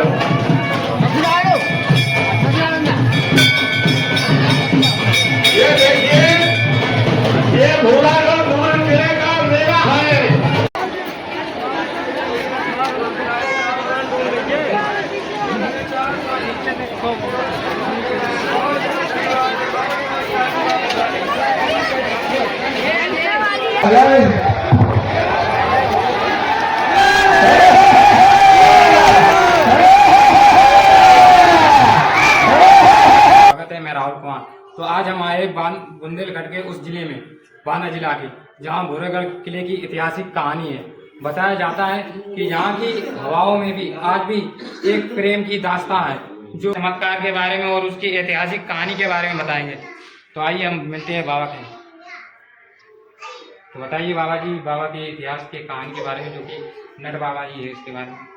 ये देखिए, ये भोलागढ़ भवन जिले का मेला है। मैं राहुल कुमार। तो आज हम आए बुंदेलखंड के उस जिले में, बांदा जिला के, जहां भोरेगढ़ किले की ऐतिहासिक कहानी है। बताया जाता है कि यहाँ की हवाओं में भी आज भी एक प्रेम की दास्तां है, जो चमत्कार के बारे में और उसकी ऐतिहासिक कहानी के बारे में बताएंगे। तो आइए हम मिलते हैं बाबा के। तो बताइए बाबा जी, बाबा के इतिहास के कहानी के बारे में, जो कि नर बाबा जी है, इसके बारे में।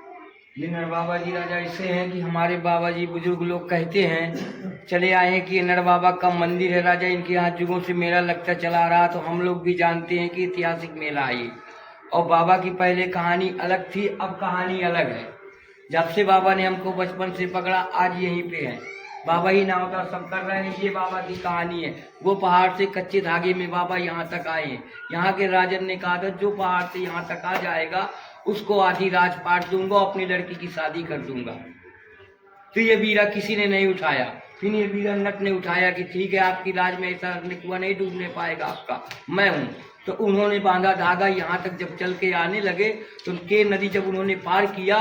ये नर बाबा जी राजा ऐसे हैं कि हमारे बाबा जी बुजुर्ग लोग कहते हैं, चले आए हैं कि नर बाबा का मंदिर है राजा, इनके यहाँ जुगों से मेला लगता चला रहा। तो हम लोग भी जानते हैं कि ऐतिहासिक मेला है। और बाबा की पहले कहानी अलग थी, अब कहानी अलग है। जब से बाबा ने हमको बचपन से पकड़ा, आज यहीं पे है। बाबा ही नाव का सब कर रहे हैं। ये बाबा की कहानी है। वो पहाड़ से कच्चे धागे में बाबा यहाँ तक आए हैं। यहाँ के राजन ने कहा था, जो पहाड़ से यहाँ तक आ जाएगा उसको आधी राजपाट दूंगा, अपनी लड़की की शादी कर दूंगा। तो ये बीरा किसी ने नहीं उठाया। फिर ये बीरा नट ने उठाया कि ठीक है, आपकी राज में ऐसा कुआं नहीं डूबने पाएगा आपका, मैं हूँ। तो उन्होंने बांधा धागा। यहाँ तक जब चल के आने लगे तो के नदी जब उन्होंने पार किया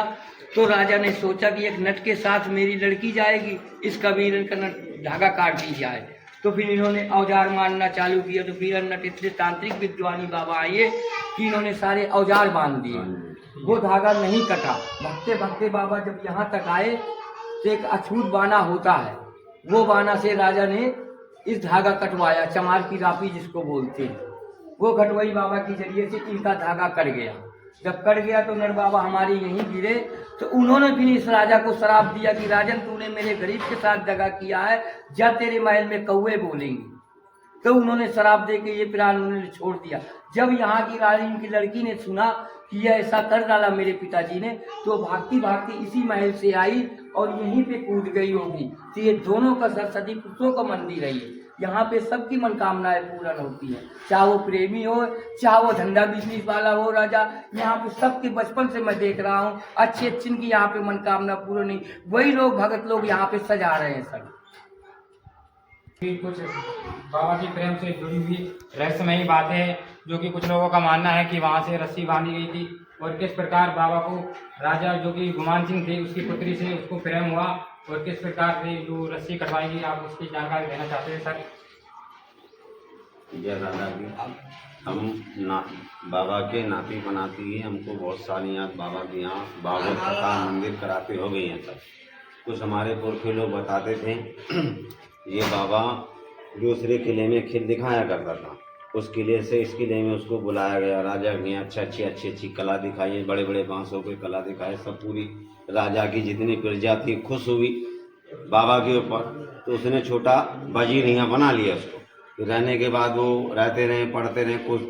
तो राजा ने सोचा कि एक नट के साथ मेरी लड़की जाएगी, इसका वीरन का नट धागा काट दी जाए। तो फिर इन्होंने औजार मारना चालू किया। तो वीरन नट इतने तांत्रिक विद्वानी बाबा आए कि इन्होंने सारे औजार बांध दिए। वो धागा नहीं कटा। भगते भगते बाबा जब यहाँ तक आए तो एक अछूत बाना होता है, वो बाना से राजा ने इस धागा कटवाया, चमार की रापी जिसको बोलते हैं। वो कटवाई बाबा के जरिए से इनका धागा कट गया। जब कट गया तो नर बाबा हमारे यहीं गिरे। तो उन्होंने फिर इस राजा को श्राप दिया कि राजन, तूने मेरे गरीब के साथ दगा किया है, जा तेरे महल में कौवे बोलेंगे। तो उन्होंने शराब दे के ये प्राण उन्होंने छोड़ दिया। जब यहाँ की रानी की लड़की ने सुना कि यह ऐसा कर डाला मेरे पिताजी ने, तो भागती भागती इसी महल से आई और यहीं पे कूद गई होगी। तो ये दोनों का सरस्वती पुरुषों का मंदिर है। यहाँ पे सबकी मनकामनाएं पूर्ण होती है, चाहे वो प्रेमी हो, चाहे वो धंधा बिजनेस वाला हो। राजा यहाँ पे सबके बचपन से मैं देख रहा हूँ, अच्छे अच्छे की यहाँ पे मनकामना पूर्ण नहीं। वही लोग भगत लोग यहाँ पे सजा रहे हैं सर। कुछ बाबा की प्रेम से जुड़ी हुई रहस्यमयी बातें, जो कि कुछ लोगों का मानना है कि वहां से रस्सी बांधी गई थी और किस प्रकार बाबा को राजा जो कि गुमान सिंह थे उसकी पुत्री से उसको प्रेम हुआ, और किस प्रकार से जो रस्सी कटवाई गई, आप उसकी जानकारी देना चाहते हैं सर। जय दादा जी, हम बाबा के नाती बनाती है। हमको बहुत सारी याद बाबा के यहाँ बाबा कथा मंदिर कराते हो गई हैं सर। कुछ हमारे पुरखे लोग बताते थे ये बाबा दूसरे किले में खेल दिखाया करता था। उस किले से इस किले में उसको बुलाया गया। राजा ने अच्छी कला दिखाई, बड़े बड़े बांसों की कला दिखाई। सब पूरी राजा की जितनी प्रजा थी खुश हुई बाबा के ऊपर। तो उसने छोटा वजीर यहाँ बना लिया उसको। रहने के बाद वो रहते रहे, पढ़ते रहे। कुछ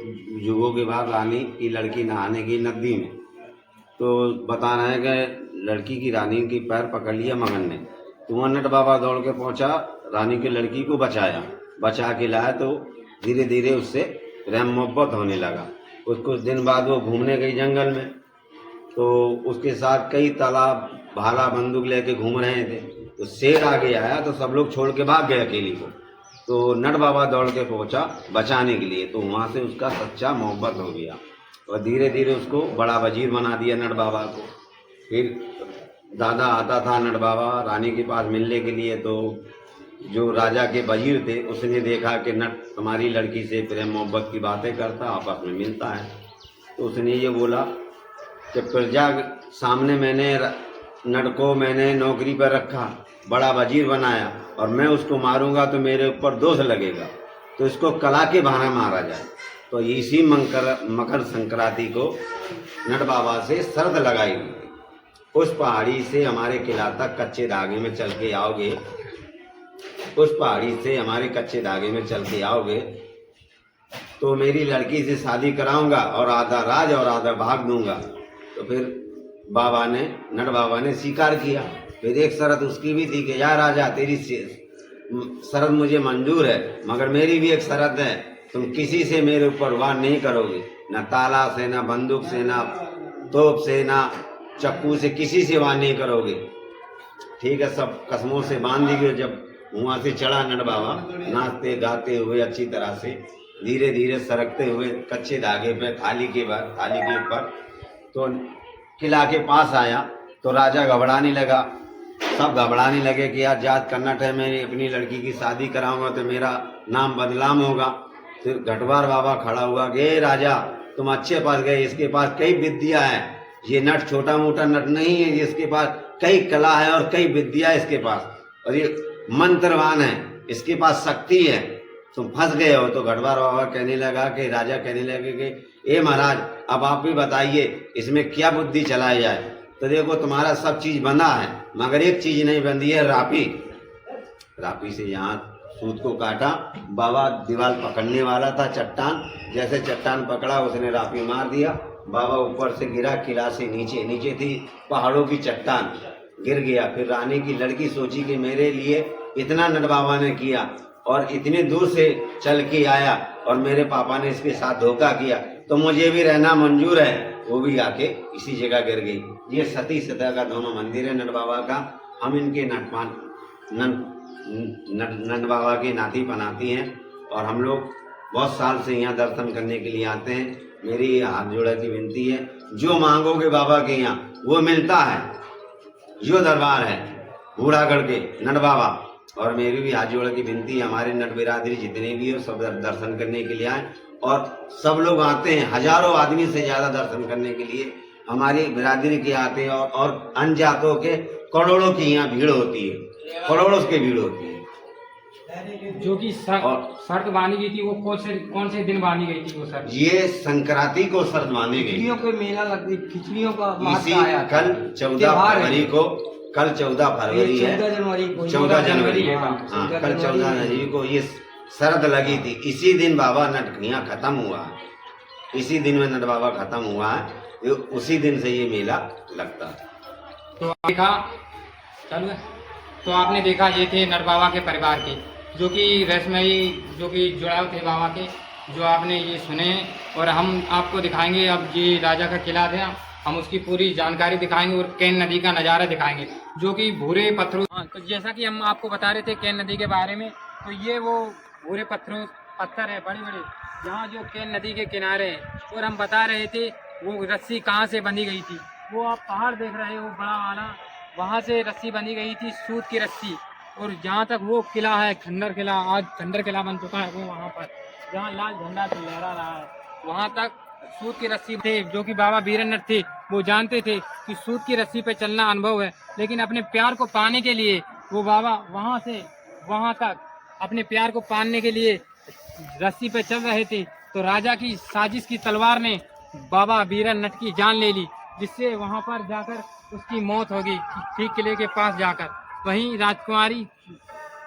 युगों के बाद रानी की लड़की नहाने की नदी में, तो बता रहे हैं कि लड़की की रानी की पैर पकड़ लिया मगन ने। तो वहाँ नट बाबा दौड़ के पहुँचा, रानी की लड़की को बचा के लाया। तो धीरे धीरे उससे प्रेम मोहब्बत होने लगा। कुछ दिन बाद वो घूमने गई जंगल में, तो उसके साथ कई तालाब भाला बंदूक लेके घूम रहे थे। तो शेर आगे आया तो सब लोग छोड़ के भाग गए अकेली को। तो नट बाबा दौड़ के पहुंचा बचाने के लिए। तो वहाँ से उसका सच्चा मोहब्बत हो गया और धीरे धीरे उसको बड़ा वजीर बना दिया नट बाबा को। फिर दादा आता था नट बाबा रानी के पास मिलने के लिए। तो जो राजा के वजीर थे उसने देखा कि नट तुम्हारी लड़की से प्रेम मोहब्बत की बातें करता, आपस में मिलता है। तो उसने ये बोला कि प्रजा सामने नट को मैंने नौकरी पर रखा, बड़ा वजीर बनाया, और मैं उसको मारूंगा तो मेरे ऊपर दोष लगेगा। तो इसको कला के बहाने मारा जाए। तो इसी मकर संक्रांति को नट बाबा से शर्त लगाई हुई। उस पहाड़ी से हमारे किला तक कच्चे धागे में चल के आओगे, उस पहाड़ी से हमारे कच्चे धागे में चल के आओगे तो मेरी लड़की से शादी कराऊंगा और आधा राज और आधा भाग दूंगा। तो फिर बाबा ने नट बाबा ने स्वीकार किया। फिर एक शर्त उसकी भी थी कि या राजा तेरी शर्त मुझे मंजूर है, मगर मेरी भी एक शर्त है, तुम किसी से मेरे ऊपर वार नहीं करोगे, न ताला से, न बंदूक से, न तोप से, न चक्कू से, किसी से वार नहीं करोगे। ठीक है, सब कसमों से बांध दी गई। जब वहाँ से चढ़ा नट बाबा नाचते गाते हुए अच्छी तरह से धीरे धीरे सरकते हुए कच्चे धागे पे थाली के ऊपर तो किला के पास आया तो राजा घबराने लगा। सब घबराने लगे कि यार जात कर्नट है, मैं अपनी लड़की की शादी कराऊंगा तो मेरा नाम बदनाम होगा। फिर घटवार बाबा खड़ा हुआ कि राजा तुम अच्छे पास गए, इसके पास कई विद्या है, ये नट छोटा मोटा नट नहीं है, इसके पास कई कला है और कई विद्या है इसके पास, और ये मंत्रवान है, इसके पास शक्ति है, तुम फंस गए हो। तो घटवार बाबा कहने लगा कि राजा कहने लगे कि ए महाराज अब आप भी बताइए इसमें क्या बुद्धि चलाई जाए। तो देखो तुम्हारा सब चीज बंधा है मगर एक चीज नहीं बंधी है, रापी। रापी से यहाँ सूत को काटा। बाबा दीवार पकड़ने वाला था चट्टान, जैसे चट्टान पकड़ा उसने रापी मार दिया। बाबा ऊपर से गिरा, किला से नीचे थी पहाड़ों की चट्टान, गिर गया। फिर रानी की लड़की सोची कि मेरे लिए इतना नट बाबा ने किया और इतने दूर से चल के आया और मेरे पापा ने इसके साथ धोखा किया तो मुझे भी रहना मंजूर है। वो भी आके इसी जगह गिर गई। ये सती सता का दोनों मंदिर है नट बाबा का। हम इनके नट बाबा के नाती बनाती हैं और हम लोग बहुत साल से यहाँ दर्शन करने के लिए आते हैं। मेरी हाथ जोड़ा की विनती है, जो मांगोगे बाबा के यहाँ वो मिलता है। जो दरबार है बूढ़ागढ़ के नट बाबा, और मेरी भी हाथ जोड़ की विनती है हमारे नट बिरादरी जितने भी हो सब दर्शन करने के लिए आए। और सब लोग आते हैं, हजारों आदमी से ज्यादा दर्शन करने के लिए हमारी बिरादरी के आते हैं। और अन्य जातों के करोड़ों की यहाँ भीड़ होती है, करोड़ों की भीड़ होती है। जो कि शर्त बांधी गई थी वो कौन से दिन बांधी गई थी वो शर्त? ये संक्रांति को शर्त बांधी गई। खिचड़ियों को मेला लगती, खिचड़ियों का इसी कल 14 फरवरी को, कल 14 फरवरी है, 14 जनवरी है। हाँ, कल 14 जनवरी को ये शरद लगी थी। इसी दिन बाबा नटकनिया खत्म हुआ है, इसी दिन में नट बाबा खत्म हुआ है, उसी दिन से ये मेला लगता है। तो देखा चलो, तो आपने देखा ये थे नट बाबा के परिवार के, जो कि रहस्यमयी, जो कि जुड़ाव थे बाबा के, जो आपने ये सुने। और हम आपको दिखाएंगे अब ये राजा का किला था, हम उसकी पूरी जानकारी दिखाएंगे और कैन नदी का नज़ारा दिखाएंगे, जो कि भूरे पत्थरों। तो जैसा कि हम आपको बता रहे थे कैन नदी के बारे में, तो ये वो भूरे पत्थर है बड़े बड़े, जहाँ जो कैन नदी के किनारे हैं। और हम बता रहे थे वो रस्सी कहाँ से बंधी गई थी। वो आप पहाड़ देख रहे हो बड़ा वाला, वहाँ से रस्सी बंधी गई थी, सूत की रस्सी। और जहाँ तक वो किला है खंडर किला, आज खंडर किला बन चुका है, वो वहाँ पर जहाँ लाल झंडा लहरा रहा है, वहाँ तक सूत की रस्सी थे। जो कि बाबा वीरन्नट थे, वो जानते थे कि सूत की रस्सी पे चलना अनुभव है, लेकिन अपने प्यार को पाने के लिए वो बाबा वहाँ से वहाँ तक अपने प्यार को पाने के लिए रस्सी पे चल रहे थे। तो राजा की साजिश की तलवार ने बाबा वीरन्नट की जान ले ली, जिससे वहाँ पर जाकर उसकी मौत होगी, ठीक किले के पास जाकर। वहीं राजकुमारी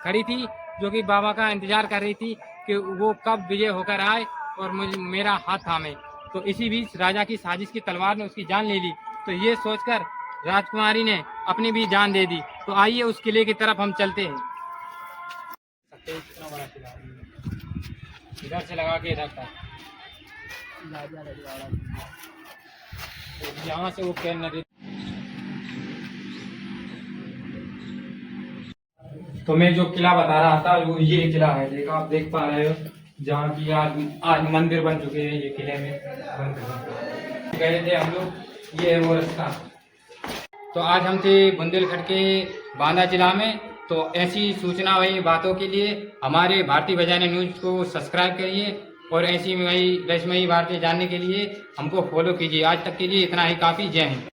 खड़ी थी, जो कि बाबा का इंतजार कर रही थी कि वो कब विजय होकर आए और मेरा हाथ थामे। तो इसी बीच राजा की साजिश की तलवार ने उसकी जान ले ली। तो ये सोचकर राजकुमारी ने अपनी भी जान दे दी। तो आइए उस किले की तरफ हम चलते हैं। इधर से लगा के इधर तक, तो यहाँ से वो कैन नदी। तो मैं जो किला बता रहा था वो ये किला है, देखा आप देख पा रहे हो, जहाँ की आज मंदिर बन चुके हैं। ये किले में गए थे हम लोग, ये है वो रास्ता। तो आज हम थे बुंदेलखंड के बांदा जिला में। तो ऐसी सूचना वही बातों के लिए हमारे भारतीय बजाने न्यूज़ को सब्सक्राइब करिए और ऐसी वही रहस्यमयी बातें जानने के लिए हमको फॉलो कीजिए। आज तक के लिए इतना ही काफ़ी। जय हिंद।